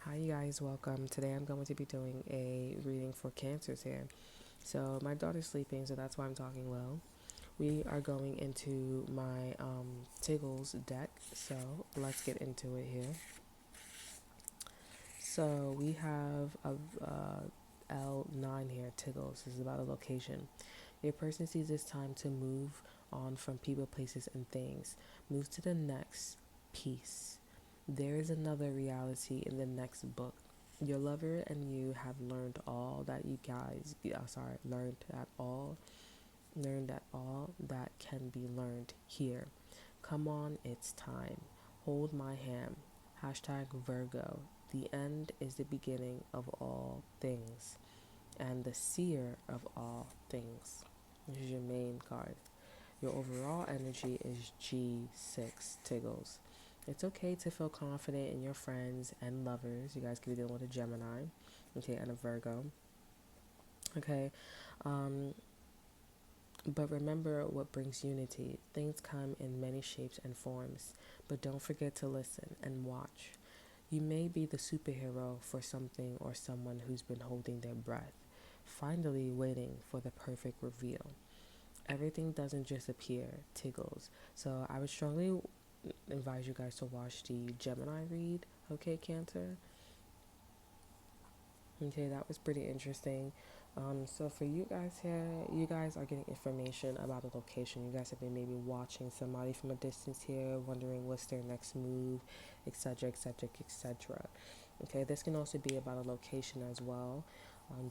Hi, you guys, welcome. Today I'm going to be doing a reading for cancers here. So, my daughter's sleeping, so that's why I'm talking low. We are going into my Tiggles deck, so let's get into it here. So, we have a L9 here, Tiggles. This is about a location. Your person sees this time to move on from people, places, and things. Move to the next piece. There is another reality in the next book. Your lover and you have learned all that you guys, learned at all that can be learned here. Come on, it's time. Hold my hand. Hashtag Virgo. The end is the beginning of all things and the seer of all things. This is your main card. Your overall energy is G6, Tiggles. It's okay to feel confident in your friends and lovers. You guys could be dealing with a Gemini, okay, and a Virgo. Okay. Um, but remember what brings unity. Things come in many shapes and forms, but don't forget to listen and watch. You may be the superhero for something or someone who's been holding their breath, finally waiting for the perfect reveal. Everything doesn't just appear, Tiggles. So I would strongly advise you guys to watch the Gemini read, okay, Cancer? Okay, that was pretty interesting. So for you guys here, you guys are getting information about the location. You guys have been maybe watching somebody from a distance here, wondering what's their next move, etc., etc., etc. Okay, this can also be about a location as well,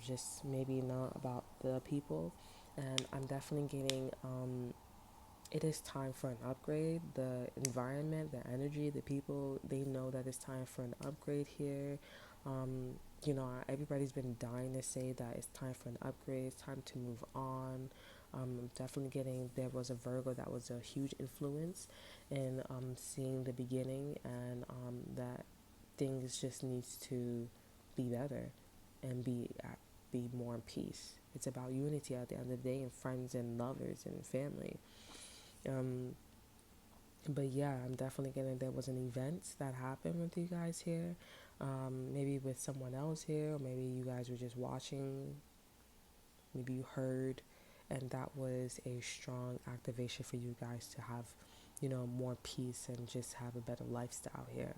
just maybe not about the people. And I'm definitely getting it is time for an upgrade. The environment, the energy, the people, they know that it's time for an upgrade here. Um, everybody's been dying to say that it's time for an upgrade, it's time to move on. I'm definitely getting, there was a Virgo that was a huge influence in seeing the beginning, and that things just needs to be better and be more in peace. It's about unity at the end of the day, and friends and lovers and family. Um, but yeah, I'm definitely getting, there was an event that happened with you guys here. Maybe with someone else here, or maybe you guys were just watching, maybe you heard, and that was a strong activation for you guys to have, more peace and just have a better lifestyle here.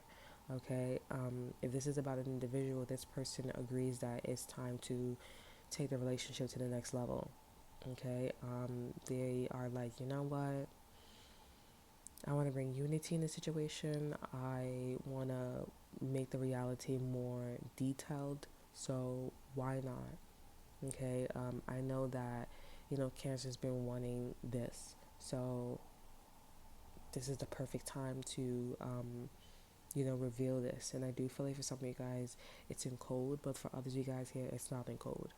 Okay, if this is about an individual, this person agrees that it's time to take the relationship to the next level. Okay, they are like, you know what? I want to bring unity in the situation. I want to make the reality more detailed. So why not? Okay. I know that, Cancer's been wanting this. So this is the perfect time to, reveal this. And I do feel like for some of you guys, it's in code, but for others of you guys here, it's not in code.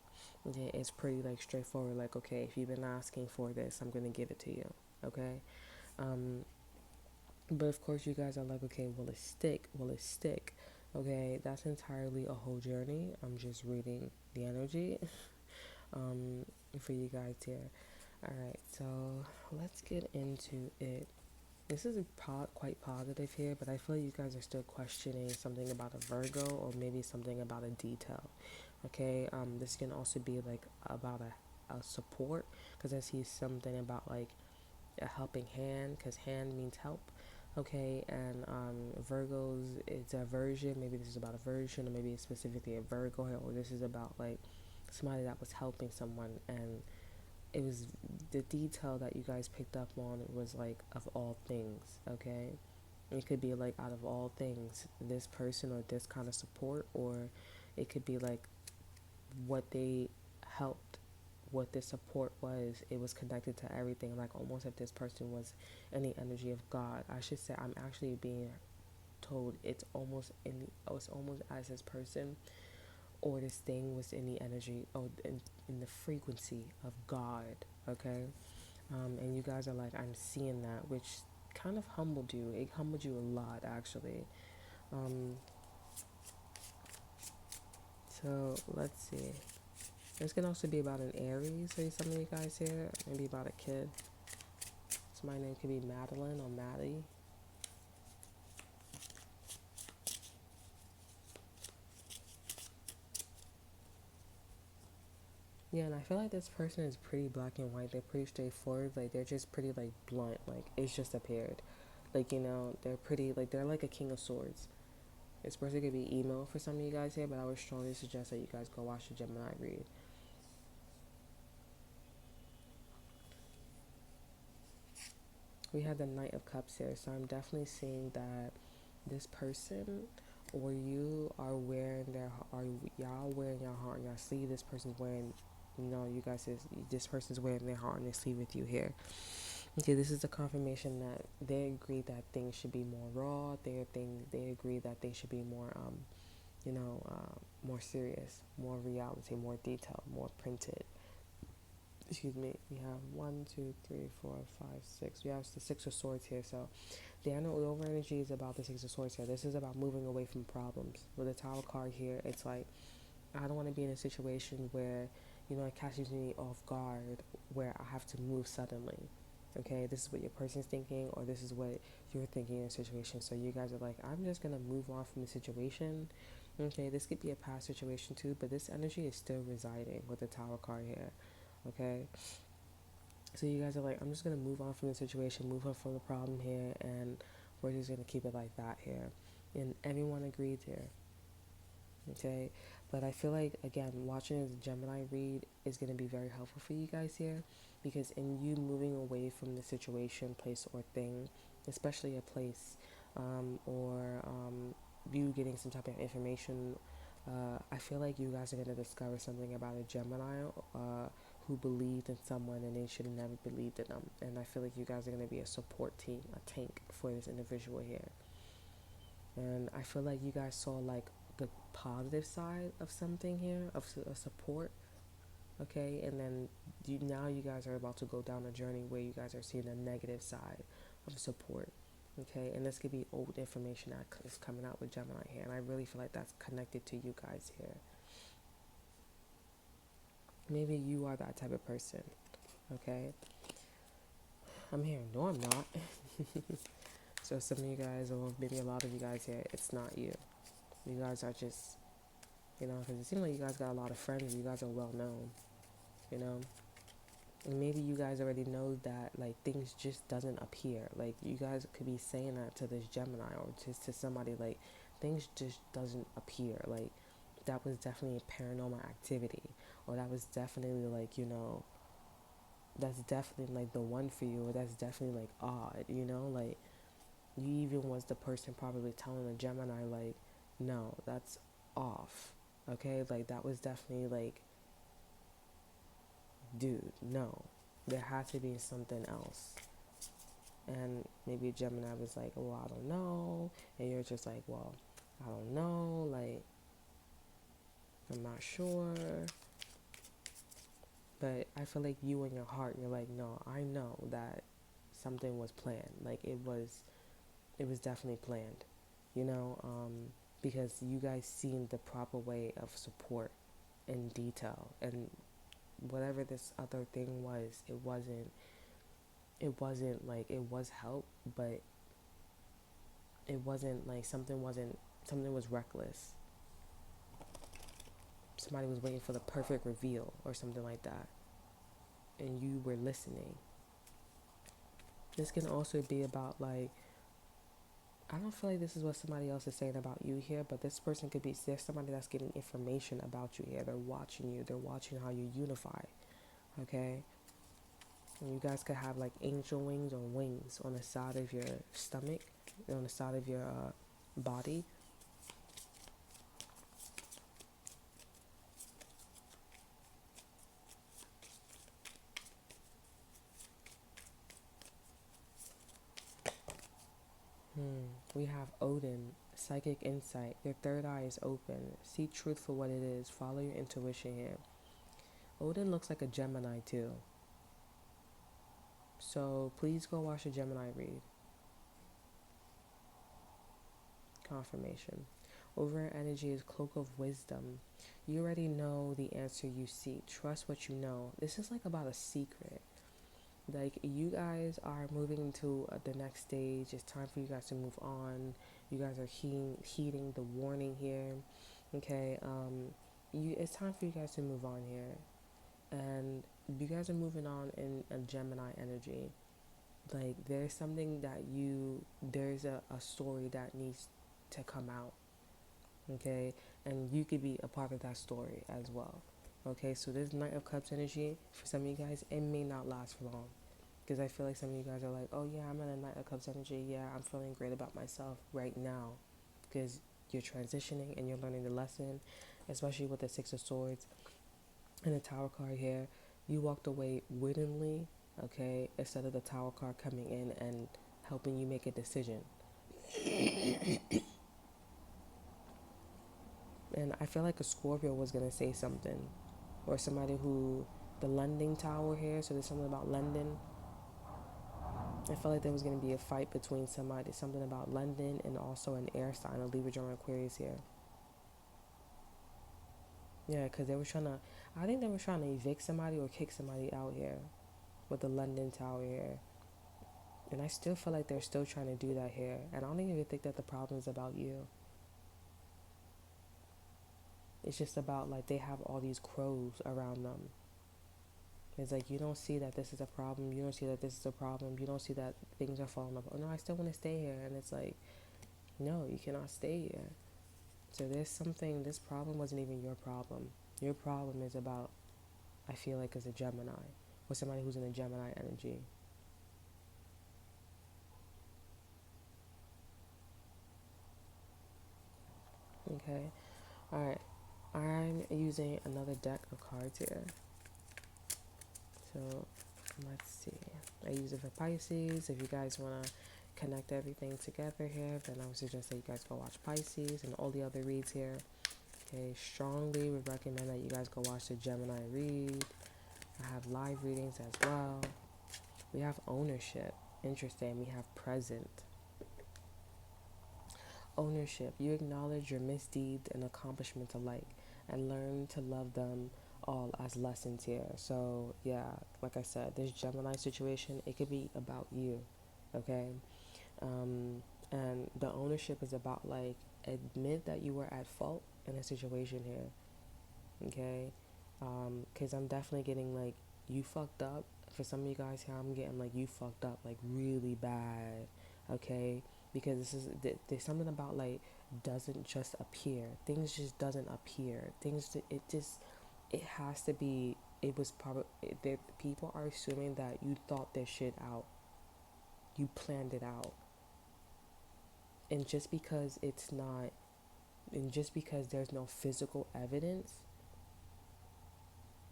Okay. It's pretty like straightforward. Like, okay, if you've been asking for this, I'm going to give it to you. Okay. Um, But of course, you guys are like, okay, will it stick? Will it stick? Okay, that's entirely a whole journey. I'm just reading the energy for you guys here. All right, so let's get into it. This is quite positive here, but I feel like you guys are still questioning something about a Virgo or maybe something about a detail. Okay, this can also be like about a support, because I see something about like a helping hand, because hand means help. Okay, and Virgos, it's a version. Maybe this is about a version, or maybe it's specifically a Virgo, or this is about like somebody that was helping someone, and it was the detail that you guys picked up on was like of all things. Okay, it could be like out of all things, this person or this kind of support, or it could be like what they helped, what this support was. It was connected to everything, like almost if this person was in the energy of God. I should say, I'm actually being told it's almost as this person or this thing was in the energy or in the frequency of God. Okay. And you guys are like, I'm seeing that, which kind of humbled you. It humbled you a lot, actually. um so let's see. This can also be about an Aries, or some of you guys here. Maybe about a kid. So my name could be Madeline or Maddie. Yeah, and I feel like this person is pretty black and white. They're pretty straightforward. Like they're just pretty like blunt. Like it's just appeared. Like they're pretty. Like they're like a king of swords. This person could be emo for some of you guys here, but I would strongly suggest that you guys go watch the Gemini read. We have the Knight of Cups here, so I'm definitely seeing that this person or you are wearing are y'all wearing your heart on your sleeve. This person's wearing, you guys this person's wearing their heart on their sleeve with you here. Okay, this is a confirmation that they agree that things should be more raw. They agree that they should be more more serious, more reality, more detailed, more printed. Excuse me. We have 1, 2, 3, 4, 5, 6. We have the Six of Swords here. So the over energy is about the Six of Swords here. This is about moving away from problems. With the Tower card here, it's like I don't want to be in a situation where it catches me off guard, where I have to move suddenly. Okay, this is what your person's thinking, or this is what you're thinking in a situation. So you guys are like, I'm just gonna move on from the situation. Okay, this could be a past situation too, but this energy is still residing with the Tower card here. Okay, so you guys are like, I'm just gonna move on from the situation, move on from the problem here, and we're just gonna keep it like that here. And everyone agreed here. Okay, but I feel like again, watching the Gemini read is gonna be very helpful for you guys here, because in you moving away from the situation, place, or thing, especially a place, or you getting some type of information, I feel like you guys are gonna discover something about a Gemini who believed in someone and they should have never believed in them. And I feel like you guys are gonna be a support team, a tank for this individual here. And I feel like you guys saw like the positive side of something here, of a support. Okay, and then now you guys are about to go down a journey where you guys are seeing the negative side of support. Okay, and this could be old information that is coming out with Gemini here, and I really feel like that's connected to you guys here. Maybe you are that type of person. Okay, I'm hearing no, I'm not. So some of you guys, or maybe a lot of you guys here, it's not you. You guys are just, because it seems like you guys got a lot of friends. You guys are well known, you know. And maybe you guys already know that like things just doesn't appear. Like you guys could be saying that to this Gemini or just to somebody, like things just doesn't appear. Like that was definitely a paranormal activity, or that was definitely like that's definitely like the one for you, or that's definitely like odd. Like you even was the person probably telling the Gemini like, no, that's off. Okay, like that was definitely like, dude, no, there had to be something else. And maybe Gemini was like, well, I don't know. And you're just like, well, I don't know. Like, I'm not sure. But I feel like you in your heart, you're like, no, I know that something was planned. Like, it was definitely planned, because you guys seen the proper way of support in detail. And whatever this other thing was, it wasn't like, it was help, but it wasn't like something was reckless. Somebody was waiting for the perfect reveal or something like that, and you were listening. This can also be about like, I don't feel like this is what somebody else is saying about you here, but this person could be, there's somebody that's getting information about you here. They're watching you. They're watching how you unify. Okay? And you guys could have like angel wings or wings on the side of your stomach, on the side of your body. We have Odin, psychic insight. Your third eye is open. See truth for what it is. Follow your intuition here. Odin looks like a Gemini too. So please go watch a Gemini read. Confirmation. Over energy is cloak of wisdom. You already know the answer you seek. Trust what you know. This is like about a secret. Like you guys are moving to the next stage. It's time for you guys to move on. You guys are heeding the warning here. Okay. It's time for you guys to move on here. And you guys are moving on in a Gemini energy. Like there's something that there's a story that needs to come out, okay? And you could be a part of that story as well, okay? So this Knight of Cups energy, for some of you guys, it may not last for long. Because I feel like some of you guys are like, oh yeah, I'm in a Knight of Cups energy. Yeah, I'm feeling great about myself right now. Because you're transitioning and you're learning the lesson, especially with the Six of Swords and the Tower card here. You walked away wittingly, okay, instead of the Tower card coming in and helping you make a decision. And I feel like a Scorpio was going to say something. Or somebody who, the lending tower here, so there's something about lending. I felt like there was going to be a fight between something about London, and also an air sign, a Libra, German, Aquarius here. Yeah, because I think they were trying to evict somebody or kick somebody out here with the London Tower here. And I still feel like they're still trying to do that here. And I don't even think that the problem is about you. It's just about like they have all these crows around them. It's like you don't see that this is a problem. You don't see that this is a problem. You don't see that things are falling apart. Oh, no, I still want to stay here. And it's like, no, you cannot stay here. So this problem wasn't even your problem. Your problem is about, I feel like, as a Gemini, or somebody who's in a Gemini energy. Okay, alright. I'm using another deck of cards here. So, let's see. I use it for Pisces. If you guys want to connect everything together here, then I would suggest that you guys go watch Pisces and all the other reads here. Okay, strongly would recommend that you guys go watch the Gemini read. I have live readings as well. We have ownership. Interesting. We have present. Ownership. You acknowledge your misdeeds and accomplishments alike and learn to love them all as lessons here. So, yeah, like I said, this Gemini situation, it could be about you, okay? And the ownership is about, like, admit that you were at fault in a situation here, okay? Because I'm definitely getting, like, you fucked up. For some of you guys here, I'm getting, like, you fucked up, like, really bad, okay? Because there's something about, like, doesn't just appear. Things just doesn't appear. It has to be, it was probably, people are assuming that you thought this shit out. You planned it out. And just because there's no physical evidence,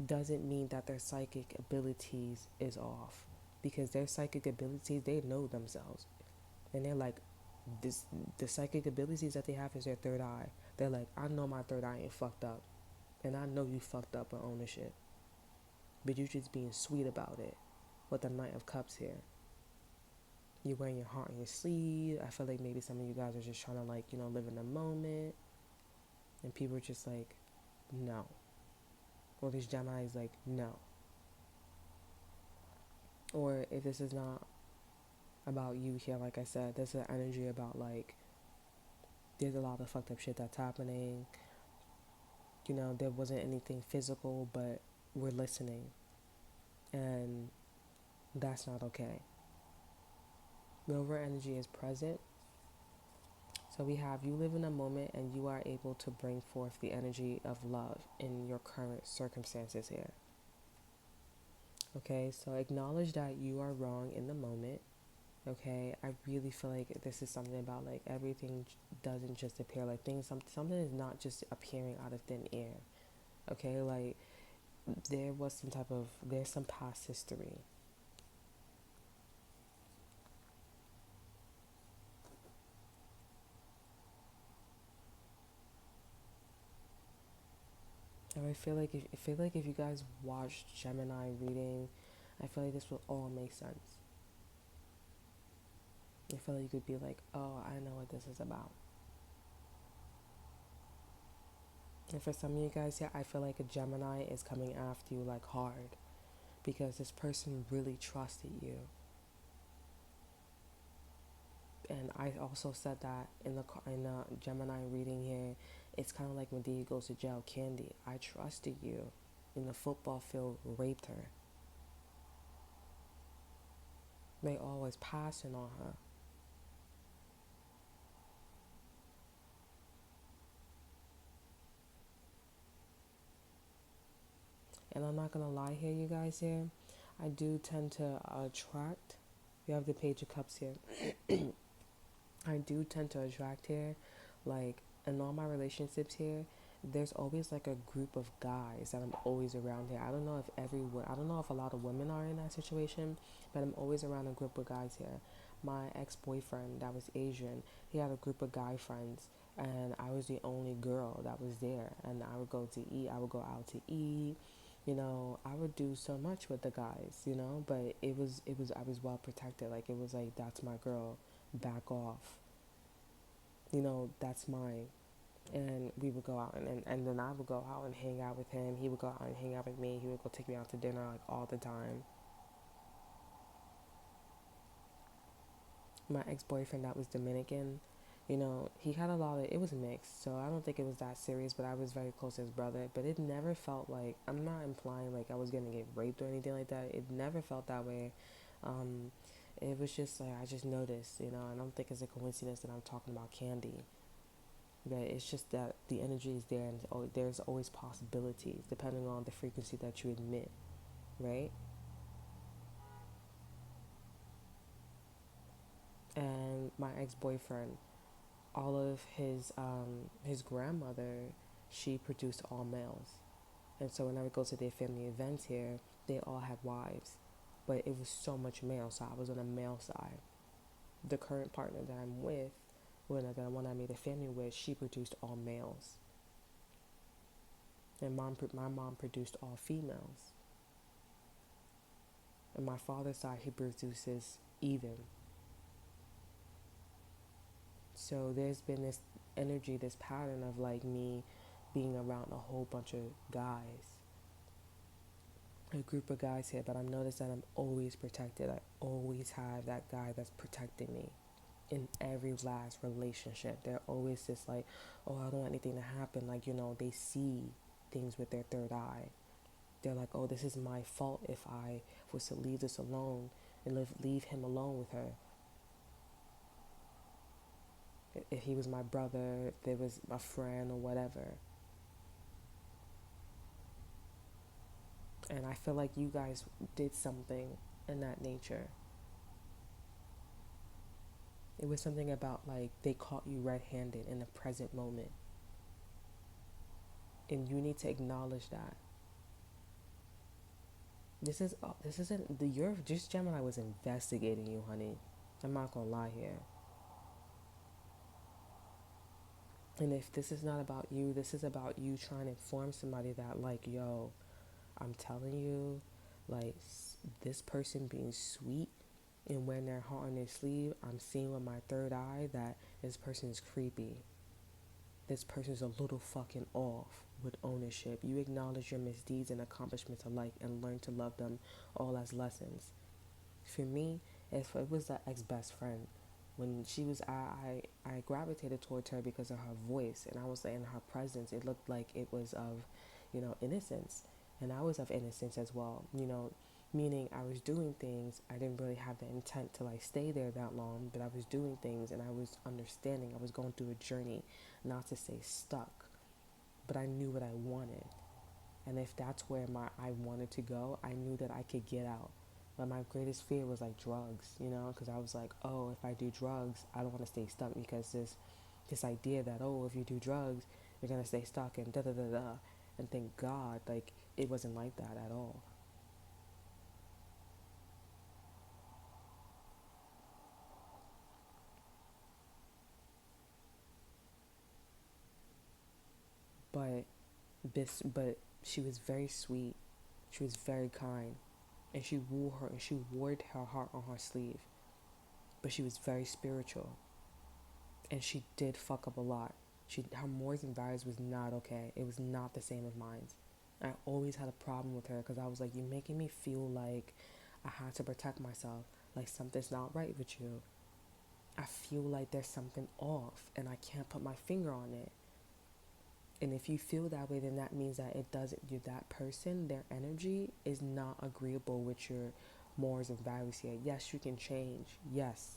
doesn't mean that their psychic abilities is off. Because their psychic abilities, they know themselves. And they're like, the psychic abilities that they have is their third eye. They're like, I know my third eye ain't fucked up. And I know you fucked up with ownership. But you're just being sweet about it. With the Knight of Cups here. You're wearing your heart on your sleeve. I feel like maybe some of you guys are just trying to, like, live in the moment. And people are just like, no. Or this Gemini is like, no. Or if this is not about you here, like I said, there's an energy about, like, there's a lot of fucked up shit that's happening. There wasn't anything physical, but we're listening. And that's not okay. Rover energy is present. So we have you live in a moment and you are able to bring forth the energy of love in your current circumstances here. Okay, so acknowledge that you are wrong in the moment. Okay, I really feel like this is something about, like, everything doesn't just appear, like something is not just appearing out of thin air. Okay, like there's some past history. And I feel like if you guys watched Gemini reading, I feel like this will all make sense. I feel like you could be like, oh, I know what this is about. And for some of you guys here, I feel like a Gemini is coming after you, like, hard, because this person really trusted you. And I also said that in the Gemini reading here, it's kind of like when Dee goes to jail, Candy, I trusted you. in the football field raped her. They always passing on her. And I'm not gonna lie here, you guys here. I do tend to attract. You have the Page of Cups here. I do tend to attract here, like in all my relationships here. There's always like a group of guys that I'm always around here. I don't know if a lot of women are in that situation, but I'm always around a group of guys here. My ex-boyfriend that was Asian, he had a group of guy friends, and I was the only girl that was there. And I would go to eat. I would go out to eat. I would do so much with the guys, but I was well protected. Like it was like, that's my girl, back off. That's mine. And we would go out, and then I would go out and hang out with him. He would go out and hang out with me. He would go take me out to dinner like all the time. My ex-boyfriend that was Dominican, he had a lot of, it was mixed, so I don't think it was that serious, but I was very close to his brother. But it never felt like, I'm not implying like I was gonna get raped or anything like that. It never felt that way. um it was just like, I just noticed, I don't think it's a coincidence that I'm talking about Candy. But it's just that the energy is there, and there's always possibilities depending on the frequency that you emit, right? And my ex-boyfriend, all of his grandmother, she produced all males, and so whenever I go to their family events here, they all had wives, but it was so much male, so I was on the male side. The current partner that I'm with, the one I made a family with, she produced all males, and my mom produced all females. And my father's side, he produces even. So there's been this energy, this pattern of like me being around a whole bunch of guys, a group of guys here, but I've noticed that I'm always protected. I always have that guy that's protecting me in every last relationship. They're always just like, oh, I don't want anything to happen. Like, they see things with their third eye. They're like, oh, this is my fault if I was to leave this alone and leave him alone with her. If he was my brother, if there was a friend or whatever. And I feel like you guys did something in that nature. It was something about like they caught you red-handed in the present moment. And you need to acknowledge that. This isn't the you're just Gemini was investigating you, honey. I'm not gonna lie here. And if this is not about you, this is about you trying to inform somebody that like, yo, I'm telling you, like, this person being sweet and wearing their heart on their sleeve, I'm seeing with my third eye that this person is creepy. This person's a little fucking off with ownership. You acknowledge your misdeeds and accomplishments alike and learn to love them all as lessons. For me, if it was the ex-best friend, when she was, I gravitated towards her because of her voice, and I was in her presence. It looked like it was of, innocence, and I was of innocence as well. Meaning I was doing things. I didn't really have the intent to like stay there that long, but I was doing things and I was understanding. I was going through a journey, not to say stuck, but I knew what I wanted. And if that's where I wanted to go, I knew that I could get out. But my greatest fear was like drugs, because I was like, oh, if I do drugs, I don't want to stay stuck, because this idea that, oh, if you do drugs, you're gonna stay stuck and da da da da. And thank God, like, it wasn't like that at all. But but she was very sweet. She was very kind, and she wore her heart on her sleeve. But she was very spiritual, and she did fuck up a lot. Her morals and values was not okay. It was not the same as mine. I always had a problem with her because I was like, you're making me feel like I had to protect myself. Like something's not right with you. I feel like there's something off, and I can't put my finger on it. And if you feel that way, then that means that it doesn't, you, that person, their energy is not agreeable with your morals and values here. Yes, you can change. Yes.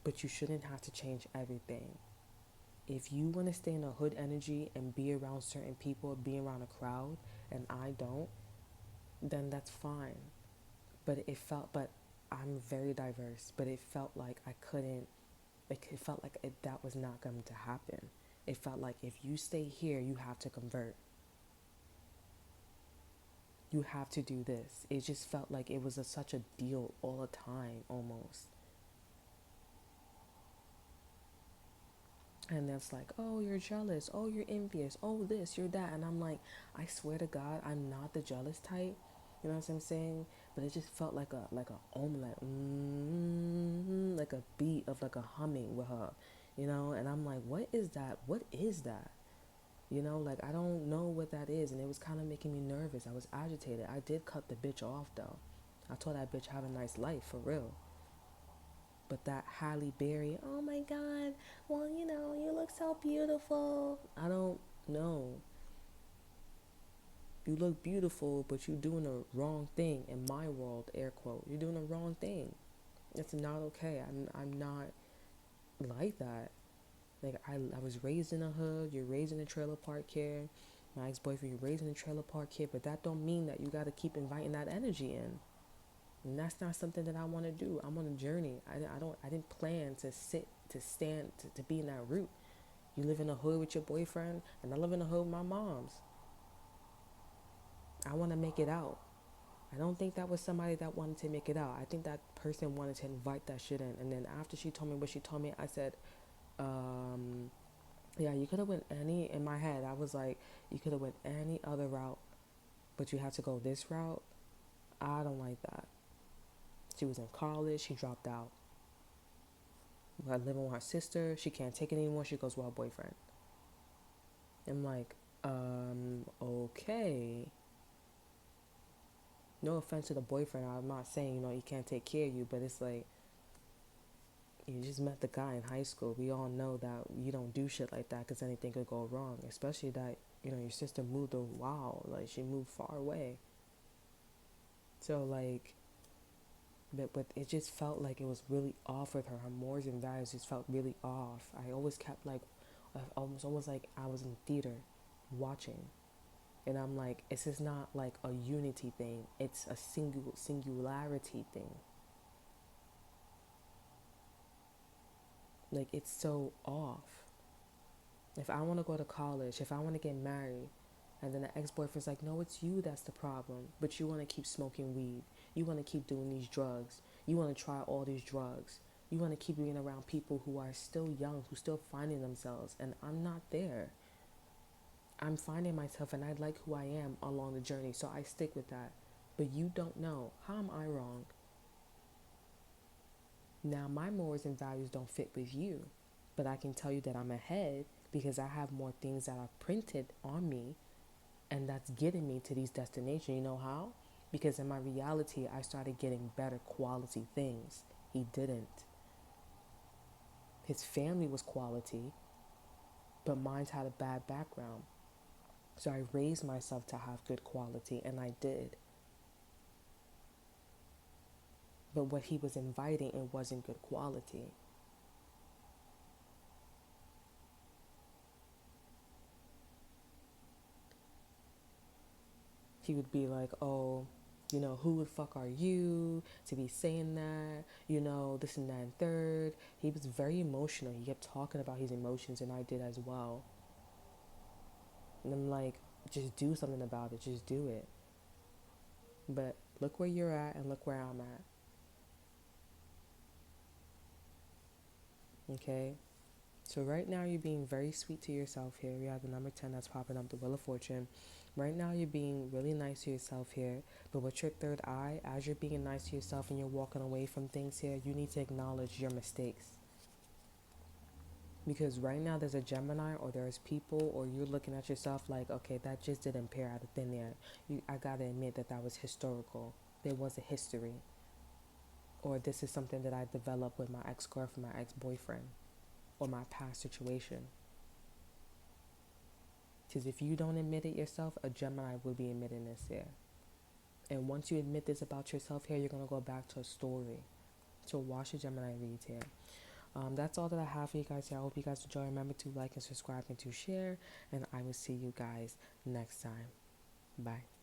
But you shouldn't have to change everything. If you want to stay in a hood energy and be around certain people, be around a crowd, and I don't, then that's fine. But I'm very diverse, but it felt like I couldn't, like, it felt like that was not going to happen. It felt like if you stay here, you have to convert. You have to do this. It just felt like it was such a deal all the time, almost. And that's like, oh, you're jealous. Oh, you're envious. Oh, this, you're that. And I'm like, I swear to God, I'm not the jealous type. You know what I'm saying? But it just felt like a omelet, like a beat of like a humming with her, you know. And I'm like, what is that? What is that? You know, like I don't know what that is. And it was kind of making me nervous. I was agitated. I did cut the bitch off though. I told that bitch have a nice life for real. But that Halle Berry, oh my God, well, you know, you look so beautiful. I don't know. You look beautiful, but you're doing the wrong thing in my world, air quote. You're doing the wrong thing. It's not okay. I'm not like that. Like, I was raised in a hood. You're raised in a trailer park here. My ex-boyfriend, you're raised in a trailer park here. But that don't mean that you got to keep inviting that energy in. And that's not something that I want to do. I'm on a journey. I didn't plan to stand, to be in that route. You live in a hood with your boyfriend, and I live in a hood with my mom's. I want to make it out. I don't think that was somebody that wanted to make it out. I think that person wanted to invite that shit in. And then after she told me what she told me, I said, yeah, you could have went any, in my head, I was like, you could have went any other route, but you had to go this route. I don't like that. She was in college. She dropped out. I live with her sister. She can't take it anymore. She goes with her boyfriend. I'm like, okay. No offense to the boyfriend. I'm not saying, you know, he can't take care of you, but it's like, you just met the guy in high school. We all know that you don't do shit like that because anything could go wrong. Especially that, you know, your sister moved a while. Like, she moved far away. So, like, but it just felt like it was really off with her. Her morals and values just felt really off. I always kept like, almost like I was in theater watching. And I'm like, this is not like a unity thing. It's a singularity thing. Like, it's so off. If I want to go to college, if I want to get married, and then the ex-boyfriend's like, no, it's you that's the problem. But you want to keep smoking weed. You want to keep doing these drugs. You want to try all these drugs. You want to keep being around people who are still young, who still finding themselves. And I'm not there. I'm finding myself and I like who I am along the journey. So I stick with that. But you don't know. How am I wrong? Now, my morals and values don't fit with you. But I can tell you that I'm ahead because I have more things that are printed on me, and that's getting me to these destinations. You know how? Because in my reality, I started getting better quality things. He didn't. His family was quality, but mine had a bad background. So I raised myself to have good quality, and I did. But what he was inviting, it wasn't good quality. He would be like, oh, you know, who the fuck are you to be saying that? You know, this and that and third. He was very emotional. He kept talking about his emotions, and I did as well. And I'm like, just do something about it. Just do it. But look where you're at and look where I'm at. Okay? So right now you're being very sweet to yourself here. We have the number 10 that's popping up, the Wheel of Fortune. Right now you're being really nice to yourself here. But with your third eye, as you're being nice to yourself and you're walking away from things here, you need to acknowledge your mistakes. Because right now there's a Gemini or there's people or you're looking at yourself like, okay, that just didn't appear out of thin air. I gotta admit that was historical. There was a history. Or this is something that I developed with my ex-girlfriend, my ex-boyfriend, or my past situation. Because if you don't admit it yourself, a Gemini will be admitting this here. And once you admit this about yourself here, you're going to go back to a story. So watch your Gemini reads here. That's all that I have for you guys here. I hope you guys enjoy. Remember to like and subscribe and to share. And I will see you guys next time. Bye.